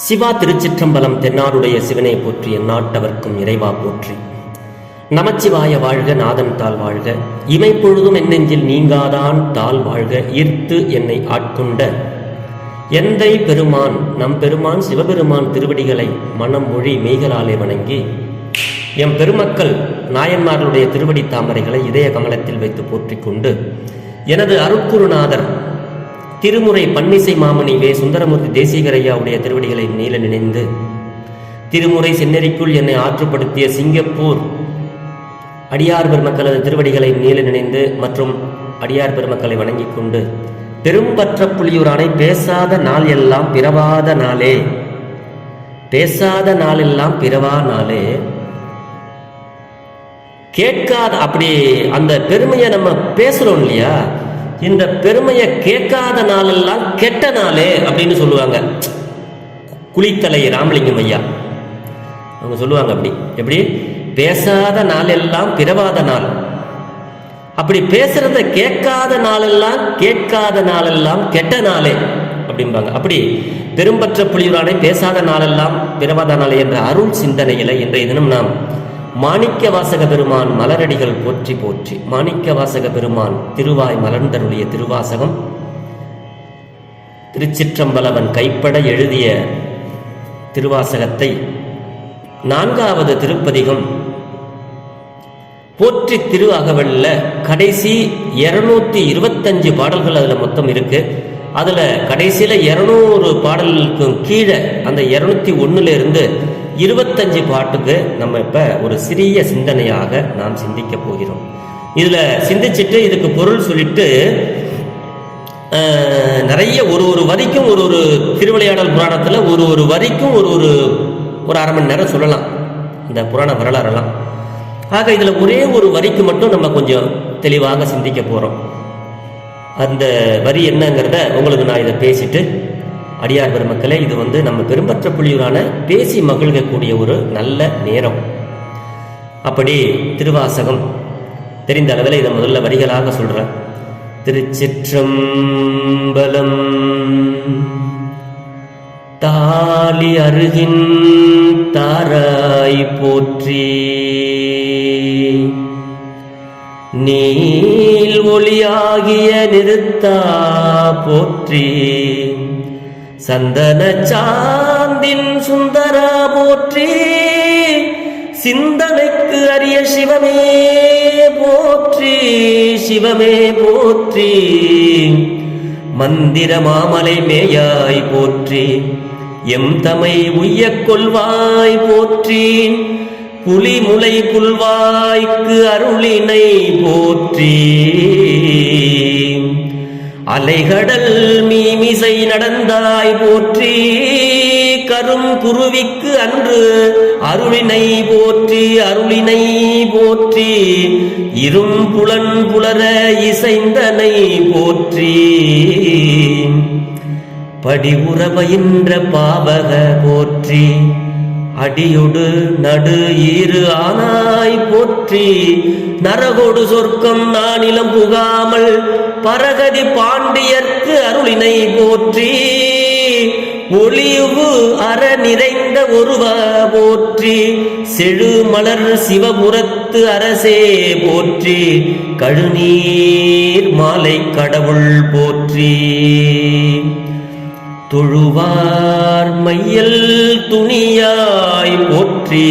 சிவா திருச்சிற்றம்பலம். தென்னாடுடைய சிவனை போற்றி, எந்நாட்டவர்க்கும் இறைவா போற்றி. நமச்சிவாய வாழ்க, நாதன் தாள் வாழ்க, இமைப்பொழுதும் என் நெஞ்சில் நீங்காதான் தாள் வாழ்க. ஈர்த்து என்னை ஆட்கொண்ட எந்தை பெருமான் நம் பெருமான் சிவபெருமான் திருவடிகளை மனம் மொழி மெய்களாலே வணங்கி, எம் பெருமக்கள் நாயன்மார்களுடைய திருவடி தாமரைகளை இதய கமலத்தில் வைத்து போற்றிக் கொண்டு, எனது அருட்குருநாதர் திருமுறை பன்னிசை மாமணி வே சுந்தரமூர்த்தி தேசிகரையாவுடைய திருவடிகளை நீல நினைந்து, திருமுறை செந்நெறிக்குள் என்னை ஆற்றுப்படுத்திய சிங்கப்பூர் அடியார் பெருமக்களது திருவடிகளை நீல நினைந்து மற்றும் அடியார் பெருமக்களை வணங்கிக் கொண்டு, பெரும்பற்ற புலியூரானை பேசாத நாள் எல்லாம் பிறவாத நாளே, பேசாத நாளெல்லாம் பிறவா நாளே, கேட்காத அப்படி அந்த பெருமையை நம்ம பேசுறோம் இல்லையா, இந்த பெருமையை கேட்காத நாளெல்லாம் கெட்ட நாளே அப்படின்னு சொல்லுவாங்க. குளித்தலை ராமலிங்கம் ஐயா அவங்க சொல்லுவாங்க. அப்படி எப்படி பேசாத நாளெல்லாம் பிறவாத நாள், அப்படி பேசுறத கேட்காத நாளெல்லாம் கேட்காத நாளெல்லாம் கெட்ட நாளே அப்படிம்பாங்க. அப்படி பெரும்பற்ற புலியூரானை பேசாத நாளெல்லாம் பிறவாத நாளே என்ற அருள் சிந்தனையில இன்றைய தினம் நாம் மாணிக்க வாசக பெருமான் மலரடிகள் போற்றி போற்றி, மாணிக்க வாசக பெருமான் திருவாய் மலர்ந்தருடைய திருவாசகம், திருச்சிற்றம்பலவன் கைப்பட எழுதிய திருவாசகத்தை 4வது திருப்பதிகம் போற்றி திரு அகவல்ல கடைசி 225 பாடல்கள் அதுல மொத்தம் இருக்கு. அதுல கடைசியில 200 பாடலுக்கும் கீழே அந்த 201 இருந்து 25 பாட்டுக்கு நம்ம இப்ப ஒரு சிறிய சிந்தனையாக நாம் சிந்திக்க போகிறோம். இதுல சிந்திச்சுட்டு இதுக்கு பொருள் சொல்லிட்டு நிறைய ஒரு வரிக்கும் ஒரு திருவிளையாடல் புராணத்துல ஒரு வரிக்கும் ஒரு அரை மணி நேரம் சொல்லலாம் இந்த புராண வரலாறெல்லாம். ஆக இதுல ஒரே ஒரு வரிக்கு மட்டும் நம்ம கொஞ்சம் தெளிவாக சிந்திக்க போறோம். அந்த வரி என்னங்கிறத உங்களுக்கு நான் இதை பேசிட்டு, அடியார் பெருமக்களே, இது நம்ம பெரும்பற்ற புலியூரான பேசி மகிழ்கக்கூடிய ஒரு நல்ல நேரம். அப்படி திருவாசகம் தெரிந்த அளவில் இதை முதல்ல வரிகளாக சொல்றேன். திருச்சிற்றம்பலம். தாலி அருகின் தாராய் போற்றி, நீல் ஒளியாகிய நிறுத்தா போற்றி, சந்தன சாந்தின் சுந்தரா போற்றி, சிந்தனைக்கு அரிய சிவமே போற்றி, சிவமே போற்றி, மந்திர மாமலை மேயாய் போற்றி, எம் தமை உய்யக் கொள்வாய் போற்றி, புலிமுலை புல்வாய்க்கு அருளினை போற்றி, அலைகடல் மீமிசை நடந்தாய் போற்றி, கரும் குருவிக்கு அன்று அருளினை போற்றி, அருளினை போற்றி, இரும்புலன் புலர இசைந்தனை போற்றி, படிவுறவையின்ற பாவக போற்றி, அடியொடு நடு ஈறு ஆனாய் போற்றி, நரகொடு சொர்க்கம் நானிலம் புகாமல் பரகதி பாண்டியர்க்கு அருளினை போற்றி, ஒளிவு அற நிறைந்த ஒருவ போற்றி, செழு மலர் சிவபுரத்து அரசே போற்றி, கழுநீர் மாலை கடவுள் போற்றி, தொழுவார் மையல் துணியாய் போற்றி,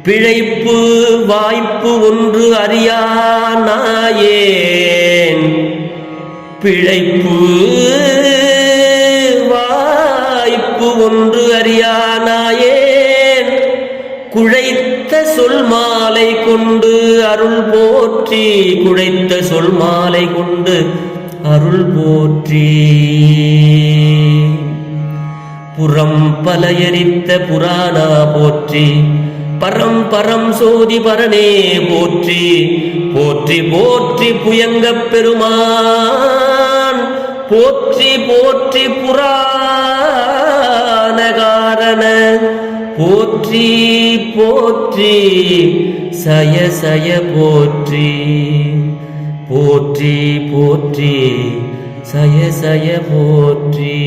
பிழைப்பு வாய்ப்பு ஒன்று அறியானாயேன், பிழைப்பு வாய்ப்பு ஒன்று அறியானாயேன், குழைத்த சொல் மாலை கொண்டு அருள் போற்றி, குழைத்த சொல் மாலை கொண்டு அருள் போற்றி, புறம் பல எரித்த புராணா போற்றி, பரம் பரம் சோதி பரனே போற்றி, போற்றி போற்றி புயங்கப் பெருமான் போற்றி, போற்றி புராணகாரண போற்றி, போற்றி சய சய போற்றி, போற்றி போற்றி சய சய போற்றி.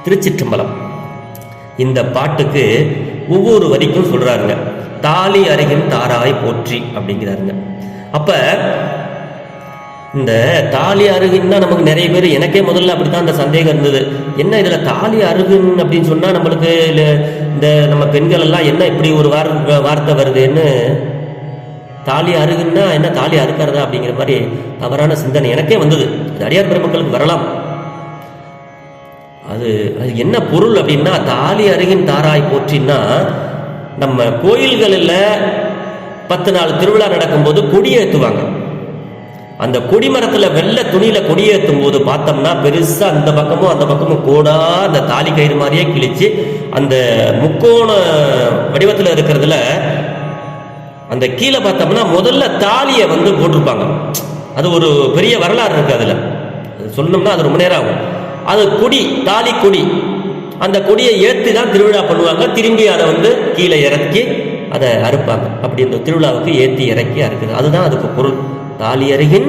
திருச்சிற்றம்பலம். இந்த பாட்டுக்கு ஒவ்வொரு வரிக்கும் சொல்றாருங்க. தாலி அருகின் தாராய் போற்றி அப்படிங்கிறாருங்க. அப்ப இந்த தாலி அருகுன்னா நமக்கு நிறைய பேர், எனக்கே முதல்ல அப்படித்தான் அந்த சந்தேகம் இருந்தது. என்ன இதுல தாலி அருகுன் அப்படின்னு சொன்னா நம்மளுக்கு இந்த நம்ம பெண்கள் எல்லாம் என்ன இப்படி ஒரு வார்த்தை வருதுன்னு, தாலி அருகுன்னா என்ன தாலி அறுக்கிறதா அப்படிங்கிற மாதிரி தவறான சிந்தனை எனக்கே வந்தது. அது அடியார் பெருமக்களுக்கு வரலாம். அது என்ன பொருள் அப்படின்னா, தாலி அருகின் தாராய் போற்றின்னா, நம்ம கோயில்களில் 10 நாள் திருவிழா நடக்கும்போது கொடியேற்றுவாங்க. அந்த கொடிமரத்தில் வெள்ளை துணியில கொடியேற்றும் போது பார்த்தோம்னா பெருசா அந்த பக்கமும் கோடா அந்த தாலி கயிறு மாதிரியே கிழிச்சு அந்த முக்கோண வடிவத்தில் இருக்கிறதுல அந்த கீழே பார்த்தோம்னா முதல்ல தாலியை போட்டிருப்பாங்க. அது ஒரு பெரிய வரலாறு இருக்கு. அதுல சொல்லணும்னா அது ரொம்ப நேரம் ஆகும். அது கொடி, தாலி கொடி. அந்த கொடியை ஏற்றி தான் திருவிழா பண்ணுவாங்க. திரும்பி அதை கீழே இறக்கி அதை அறுப்பாங்க. அப்படி இந்த திருவிழாவுக்கு ஏற்றி இறக்கி அறுக்குது. அதுதான் அதுக்கு பொருள். தாலி அருகின்,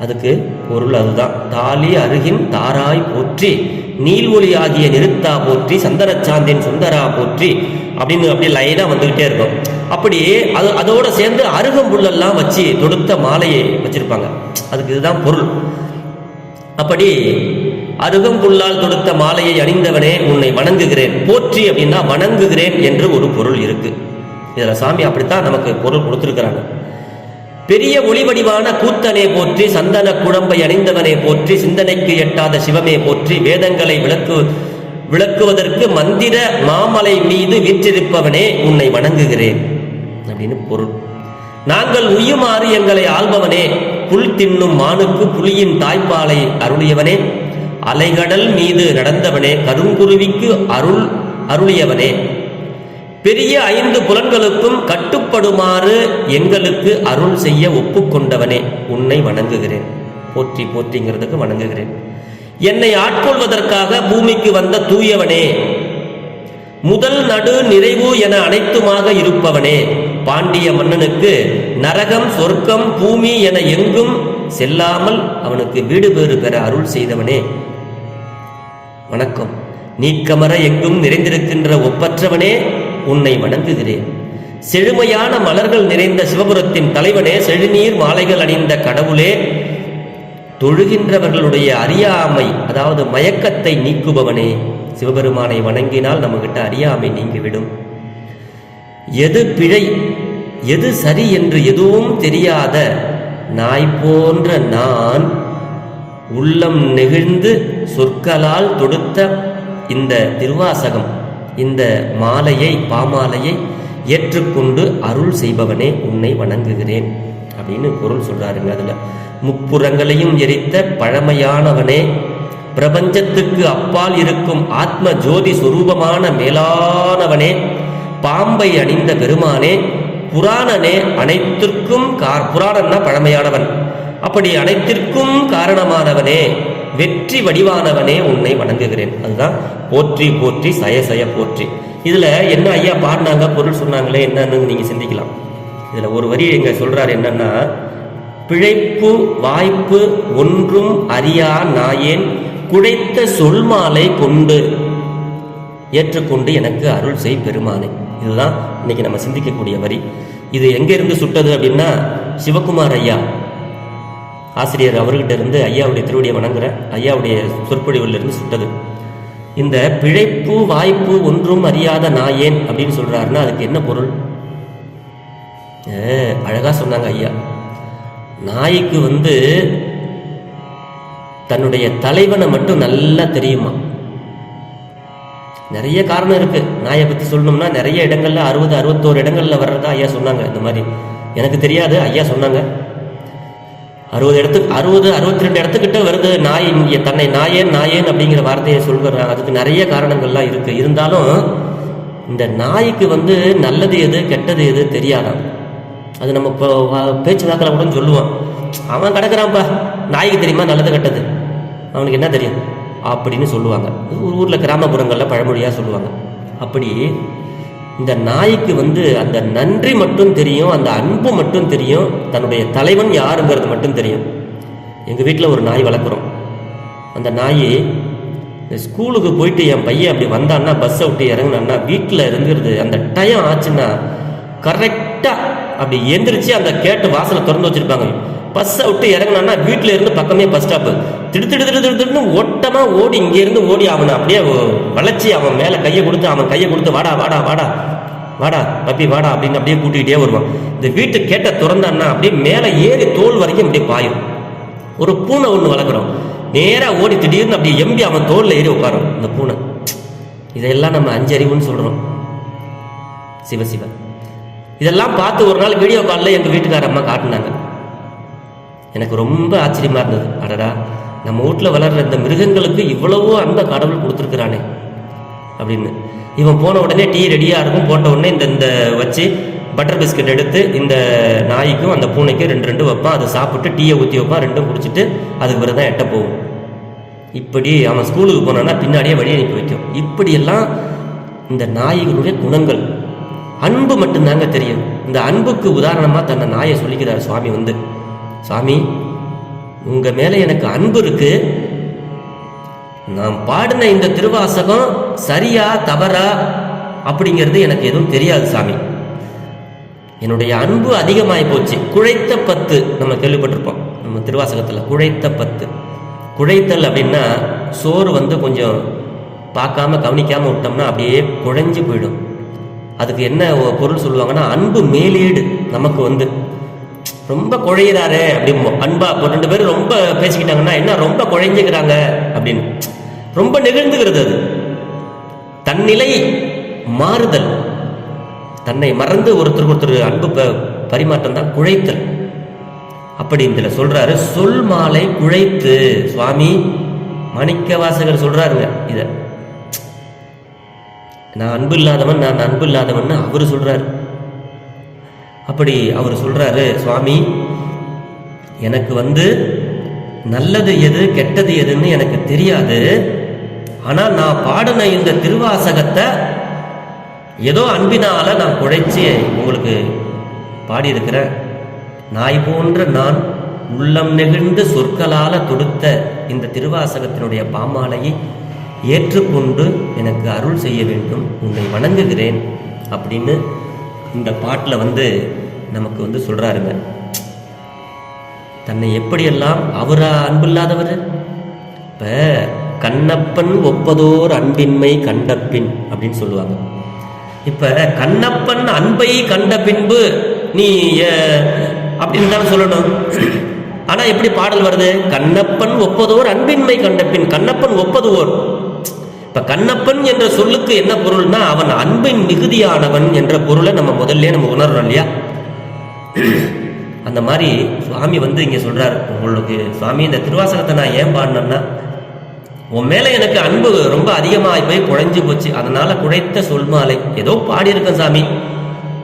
அதுக்கு பொருள் அதுதான். தாலி அருகின் தாராய் போற்றி, நீள்ஒளி ஆகிய நிறுத்தா போற்றி, சந்தனச்சாந்தின் சுந்தரா போற்றி அப்படின்னு அப்படியே லைனா வந்துகிட்டே இருக்கும். அப்படி அதோட சேர்ந்து அருகம்புல்லெல்லாம் வச்சு தொடுத்த மாலையை வச்சிருப்பாங்க. அதுக்கு இதுதான் பொருள். அப்படி அருகம்புல்லால் தொடுத்த மாலையை அணிந்தவனே உன்னை வணங்குகிறேன். போற்றி அப்படின்னா வணங்குகிறேன் என்று ஒரு பொருள் இருக்கு. இதுல சாமி அப்படித்தான் நமக்கு பொருள் கொடுத்திருக்கிறாங்க. பெரிய ஒளிவடிவான கூத்தனே போற்றி, சந்தன குழம்பை அணிந்தவனே போற்றி, சிந்தனைக்கு எட்டாத சிவமே போற்றி, வேதங்களை விளக்குவதற்கு மந்திர மாமலை மீது வீற்றிருப்பவனே உன்னை வணங்குகிறேன் அப்படின்னு பொருள். நாங்கள் உய்யுமாறு எங்களை ஆள்பவனே, புல் தின்னும் மானுக்கு புலியின் தாய்ப்பாலை அருளியவனே, அலைகடல் மீது நடந்தவனே, கருங்குருவிக்கு அருளியவனே, பெரிய 5 புலன்களுக்கும் கட்டுப்படுமாறு எங்களுக்கு அருள் செய்ய ஒப்புக்கொண்டவனே உன்னை வணங்குகிறேன். போற்றி போற்றிங்கிறதுக்கு வணங்குகிறேன். என்னை ஆட்கொள்வதற்காக பூமிக்கு வந்த தூயவனே, முதல் நடு நிறைவு என அனைத்துமாக இருப்பவனே, பாண்டிய மன்னனுக்கு நரகம் சொர்க்கம் பூமி என எங்கும் செல்லாமல் அவனுக்கு வீடு பேறு பெற அருள் செய்தவனே வணக்கம். நீக்கமர எங்கும் நிறைந்திருக்கின்ற ஒப்பற்றவனே உன்னை வணங்குகிறேன். செழுமையான மலர்கள் நிறைந்த சிவபுரத்தின் தலைவனே, செழுநீர் மாலைகள் அணிந்த கடவுளே, தொழுகின்றவர்களுடைய அறியாமை அதாவது மயக்கத்தை நீக்குபவனே, சிவபெருமானை வணங்கினால் நம்ம கிட்ட அறியாமை நீங்கிவிடும். எது பிழை எது சரி என்று எதுவும் தெரியாத நாய் போன்ற நான் உள்ளம் நெகிழ்ந்து சொற்களால் தொடுத்த இந்த திருவாசகம், இந்த மாலையை பாமாலையை ஏற்றுக்கொண்டு அருள் செய்பவனே உன்னை வணங்குகிறேன் அப்படின்னு பொருள் சொல்றாருங்க. அதுல முப்புறங்களையும் எரித்த பழமையானவனே, பிரபஞ்சத்துக்கு அப்பால் இருக்கும் ஆத்ம ஜோதி சுரூபமான மேலானவனே, பாம்பை அணிந்த பெருமானே, புராணனே, அனைத்திற்கும் புராணன்னா பழமையானவன், அப்படி அனைத்திற்கும் காரணமானவனே, வெற்றி வடிவானவனே உன்னை வணங்குகிறேன். அதுதான் போற்றி போற்றி சய போற்றி. இதுல என்ன ஐயா பாடினாங்க, பொருள் சொன்னாங்களே என்னன்னு நீங்க சிந்திக்கலாம். இதுல ஒரு வரி எங்க சொல்றாரு என்னன்னா, பிழைப்பு வாய்ப்பு ஒன்றும் அறியா நாயேன் குடைத்த சொல்மாலை கொண்டு ஏற்றுக்கொண்டு எனக்கு அருள் செய் பெருமானே. இதுதான் இன்னைக்கு நம்ம சிந்திக்கக்கூடிய வரி. இது எங்க இருந்து சுட்டது அப்படின்னா, சிவகுமார் ஐயா ஆசிரியர் அவர்கிட்ட இருந்து ஐயாவுடைய திருவடியை வணங்குற ஐயாவுடைய சொற்பொழிவுல இருந்து சுட்டது. இந்த பிழைப்பு வாய்ப்பு ஒன்றும் அறியாத நாயேன் அப்படின்னு சொல்றாருன்னா அதுக்கு என்ன பொருள்? அழகா சொன்னாங்க ஐயா. நாய்க்கு தன்னுடைய தலைவனை மட்டும் நல்லா தெரியுமா. நிறைய காரணம் இருக்கு நாயை பத்தி சொல்லணும்னா. நிறைய இடங்கள்ல 60-61 இடங்கள்ல வர்றதா ஐயா சொன்னாங்க. இந்த மாதிரி எனக்கு தெரியாது, ஐயா சொன்னாங்க. 62 இடத்துக்கிட்ட வருது நாய். தன்னை நாயேன் அப்படிங்கிற வார்த்தையை சொல்கிறாங்க. அதுக்கு நிறைய காரணங்கள்லாம் இருக்கு. இருந்தாலும் இந்த நாய்க்கு நல்லது எது கெட்டது எது தெரியாதான். அது நம்ம இப்போ பேச்சு வாக்கில் கூட சொல்லுவோம், அவன் கிடக்குறான்ப்பா, நாய்க்கு தெரியுமா நல்லது கெட்டது, அவனுக்கு என்ன தெரியும் அப்படின்னு சொல்லுவாங்க. ஒரு ஊரில் கிராமப்புறங்களில் பழமொழியாக சொல்லுவாங்க. அப்படி இந்த நாய்க்கு அந்த நன்றி மட்டும் தெரியும், அந்த அன்பு மட்டும் தெரியும், தன்னுடைய தலைவன் யாருங்கிறது மட்டும் தெரியும். எங்கள் வீட்டில் ஒரு நாய் வளர்க்குறோம். அந்த நாய் ஸ்கூலுக்கு போயிட்டு என் பையன் அப்படி வந்தான்னா, பஸ்ஸை விட்டு இறங்கினான்னா, வீட்டில் இருந்துருது அந்த டைம் ஆச்சுன்னா கரெக்டாக அப்படி எந்திரிச்சு அந்த கேட்டு வாசலை திறந்து வச்சுருப்பாங்க. பஸ்ஸை விட்டு இறங்கினான்னா வீட்டில் இருந்து பக்கமே பஸ் ஸ்டாப்பு. திடுன்னு ஓட்டமாக ஓடி இங்கேருந்து ஓடி அவனை அப்படியே வளைச்சி அவன் மேலே கையை கொடுத்து வாடா வாடா வாடா வாடா பப்பி வாடா அப்படின்னு அப்படியே கூட்டிகிட்டே வருவான். இந்த வீட்டு கேட்ட திறந்தான்னா அப்படியே மேலே ஏறி தோல் வரைக்கும் அப்படியே பாயும். ஒரு பூனை ஒன்று வளர்க்குறோம், நேராக ஓடி திடீர்னு அப்படியே எம்பி அவன் தோலில் ஏறி உட்காரும் இந்த பூனை. இதெல்லாம் நம்ம 5 அறிவுன்னு சொல்கிறோம். சிவசிவ இதெல்லாம் பார்த்து ஒரு நாள் வீடியோ காலில் எங்கள் வீட்டுக்கார அம்மா காட்டினாங்க. எனக்கு ரொம்ப ஆச்சரியமாக இருந்தது. அடடா, நம்ம வீட்டில் வளர்கிற இந்த மிருகங்களுக்கு இவ்வளவோ அன்பை கடவுள் கொடுத்துருக்குறானே அப்படின்னு. இவன் போன உடனே டீ ரெடியாக இருக்கும். போட்ட உடனே இந்த வச்சு பட்டர் பிஸ்கட் எடுத்து இந்த நாய்க்கும் அந்த பூனைக்கும் 2 வைப்பான். அதை சாப்பிட்டு டீயை ஊற்றி வைப்பான். 2 குடிச்சிட்டு அதுக்கு பிறகு தான் எட்ட போகும். இப்படி அவன் ஸ்கூலுக்கு போனான்னா பின்னாடியே வழி அனுப்பி வைக்கும். இப்படியெல்லாம் இந்த நாய்களுடைய குணங்கள். அன்பு மட்டும்தாங்க தெரியும். இந்த அன்புக்கு உதாரணமாக தன்னை நாயை சொல்லிக்கிறார் சுவாமி வந்து, சுவாமி உங்கள் மேலே எனக்கு அன்பு இருக்கு. நான் பாடின இந்த திருவாசகம் சரியா தவறா அப்படிங்கிறது எனக்கு எதுவும் தெரியாது சாமி. என்னுடைய அன்பு அதிகமாகி போச்சு. குழைத்த 10 நம்ம கேள்விப்பட்டிருப்போம் நம்ம திருவாசகத்தில். குழைத்த 10. குழைத்தல் அப்படின்னா சோறு வந்து கொஞ்சம் பார்க்காம கவனிக்காமல் விட்டோம்னா அப்படியே குழைஞ்சு போயிடும். அதுக்கு என்ன பொருள் சொல்லுவாங்கன்னா, அன்பு மேலீடு. நமக்கு வந்து ரொம்ப குழையிறாரு அப்படிமோ அன்பா. 2 பேரும் ரொம்ப பேசிக்கிட்டாங்கன்னா என்ன ரொம்ப குழைஞ்சுக்கிறாங்க அப்படின்னு ரொம்ப நெகிழ்ந்துகிறது. அது தன்னிலை மாறுதல், தன்னை மறந்து ஒருத்தருக்கு அன்பு பரிமாற்றம் தான் குழைத்தல். அப்படி இதில் சொல்றாரு, சொல் மாலை குழைத்து. சுவாமி மாணிக்க வாசகர் சொல்றாருங்க இத. நான் அன்பு இல்லாதவன் அவரு சொல்றாரு. அப்படி அவர் சொல்றாரு, சுவாமி எனக்கு வந்து நல்லது எது கெட்டது எதுன்னு எனக்கு தெரியாது. ஆனா நான் பாடின இந்த திருவாசகத்தை ஏதோ அன்பினால நான் குழைச்சி உங்களுக்கு பாடியிருக்கிறேன். நாய் போன்ற நான் உள்ளம் நெகிழ்ந்து சொற்களால தொடுத்த இந்த திருவாசகத்தினுடைய பாமாலையை ஏற்றுக்கொண்டு எனக்கு அருள் செய்ய வேண்டும், உன்னை வணங்குகிறேன் அப்படின்னு இந்த பாட்டில் வந்து நமக்கு வந்து சொல்றாருங்க. தன்னை எப்படியெல்லாம் அவரா அன்பு இல்லாதவர். இப்ப கண்ணப்பன் ஒப்பதோர் அன்பின்மை கண்டபின் அப்படின்னு சொல்லுவாங்க. இப்ப கண்ணப்பன் அன்பை கண்ட பின்பு நீ அப்படின்னு தானே சொல்லணும். ஆனா எப்படி பாடல் வருது? கண்ணப்பன் ஒப்பதோர் அன்பின்மை கண்டபின். கண்ணப்பன் ஒப்பதுவோர். இப்ப கண்ணப்பன் என்ற சொல்லுக்கு என்ன பொருள்னா, அவன் அன்பின் மிகுதியானவன் என்ற பொருளை நம்ம முதல்ல நம்ம உணர்றோம் இல்லையா? அந்த மாதிரி சுவாமி வந்து இங்க சொல்றாரு, உங்களுக்கு சுவாமி இந்த திருவாசகத்தை நான் ஏன் பாடினேன்னா, உன் மேல எனக்கு அன்பு ரொம்ப அதிகமாக போய் குழைஞ்சு போச்சு. அதனால குழைத்த சொல்மாலை ஏதோ பாடியிருக்கேன் சாமி,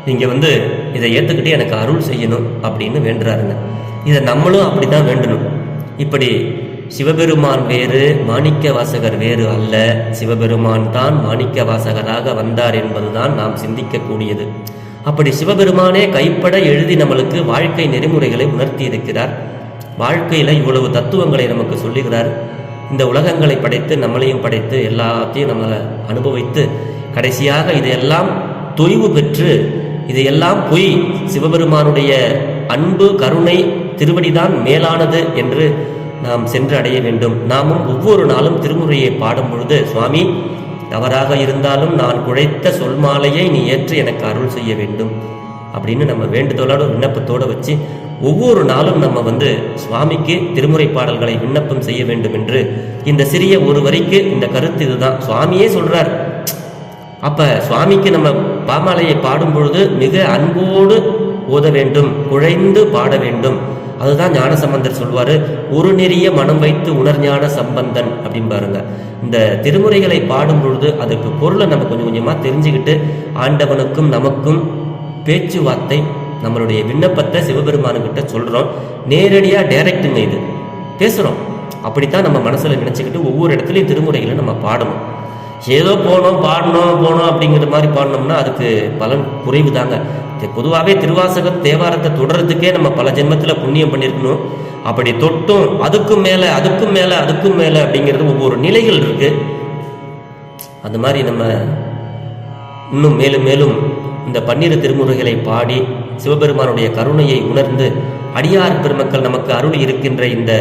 நீங்க வந்து இதை ஏத்துக்கிட்டு எனக்கு அருள் செய்யணும் அப்படின்னு வேண்டுறாருங்க. இதை நம்மளும் அப்படிதான் வேண்டணும். இப்படி சிவபெருமான் வேறு மாணிக்க வாசகர் வேறு அல்ல. சிவபெருமான் தான் மாணிக்க வாசகராக வந்தார் என்பதுதான் நாம் சிந்திக்கக்கூடியது. அப்படி சிவபெருமானே கைப்பட எழுதி நம்மளுக்கு வாழ்க்கை நெறிமுறைகளை உணர்த்தி இருக்கிறார். வாழ்க்கையில இவ்வளவு தத்துவங்களை நமக்கு சொல்லுகிறார். இந்த உலகங்களை படைத்து நம்மளையும் படைத்து எல்லாத்தையும் நம்மளை அனுபவித்து கடைசியாக இதையெல்லாம் தொய்வு பெற்று இதையெல்லாம் பொய், சிவபெருமானுடைய அன்பு கருணை திருவடிதான் மேலானது என்று நாம் சென்று அடைய வேண்டும். நாமும் ஒவ்வொரு நாளும் திருமுறையை பாடும் பொழுது, சுவாமி தவறாக இருந்தாலும் நான் குழைத்த சொல்மாலையை நீ ஏற்று எனக்கு அருள் செய்ய வேண்டும் அப்படின்னு நம்ம வேண்டுதலோட விண்ணப்பத்தோடு வச்சு ஒவ்வொரு நாளும் நம்ம வந்து சுவாமிக்கு திருமுறை பாடல்களை விண்ணப்பம் செய்ய வேண்டும் என்று இந்த சிறிய ஒரு வரிக்கு இந்த கருத்து இதுதான். சுவாமியே சொல்றார். அப்ப சுவாமிக்கு நம்ம பாமாலையை பாடும் பொழுது மிக அன்போடு ஓத வேண்டும், குழைந்து பாட வேண்டும். அதுதான் ஞானசம்பந்தர் சொல்வாரு, ஒரு நெறிய மனம் வைத்து உணர்ஞான சம்பந்தன் அப்படின்னு பாருங்க. இந்த திருமுறைகளை பாடும் பொழுது அதுக்கு பொருளை நம்ம கொஞ்சம் கொஞ்சமா தெரிஞ்சுக்கிட்டு ஆண்டவனுக்கும் நமக்கும் பேச்சுவார்த்தை, நம்மளுடைய விண்ணப்பத்தை சிவபெருமானுக்கிட்ட சொல்றோம். நேரடியா டைரக்டுங்க, இது பேசுறோம். அப்படித்தான் நம்ம மனசுல நினைச்சுக்கிட்டு ஒவ்வொரு இடத்துலையும் திருமுறைகளை நம்ம பாடணும். ஏதோ போனோம் போனோம் அப்படிங்கிற மாதிரி பாடினோம்னா அதுக்கு பலன் குறைவு தாங்க. பொதுவாகவே திருவாசகம் தேவாரத்தை தொடர்றதுக்கே நம்ம பல ஜென்மத்தில் புண்ணியம் பண்ணியிருக்கணும். அப்படி தொட்டும் அதுக்கும் மேலே அப்படிங்கிறது ஒவ்வொரு நிலைகள் இருக்கு. அந்த மாதிரி நம்ம இன்னும் மேலும் மேலும் இந்த 12 திருமுறைகளை பாடி சிவபெருமானுடைய கருணையை உணர்ந்து அடியார் பெருமக்கள் நமக்கு அருள் இருக்கின்ற இந்த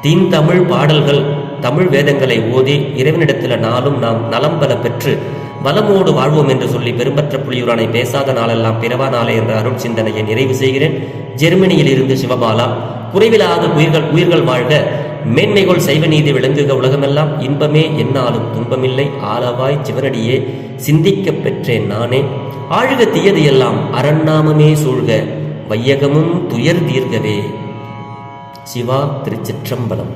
தீந்தமிழ் பாடல்கள் தமிழ் வேதங்களை ஓதி இறைவனிடத்தில் நாளும் நாம் நலம் பல பெற்று வளமோடு வாழ்வோம் என்று சொல்லி பெரும்பற்ற புலியூரானை பேசாத நாளெல்லாம் பிறவா நாளே என்ற அருள் சிந்தனையை நிறைவு செய்கிறேன். ஜெர்மனியில் இருந்து சிவபாலா. குறைவிலாத உயிர்கள் வாழ்க, மேன்மைகள் சைவ நீதி விளங்குக, உலகமெல்லாம் இன்பமே என்னாலும் துன்பமில்லை, ஆளவாய் சிவனடியே சிந்திக்க பெற்றேன் நானே. ஆழ்க தீயது எல்லாம் அரண்நாமமே சூழ்க, வையகமும் துயர் தீர்கவே. சிவா. திருச்சிற்றம்பலம்.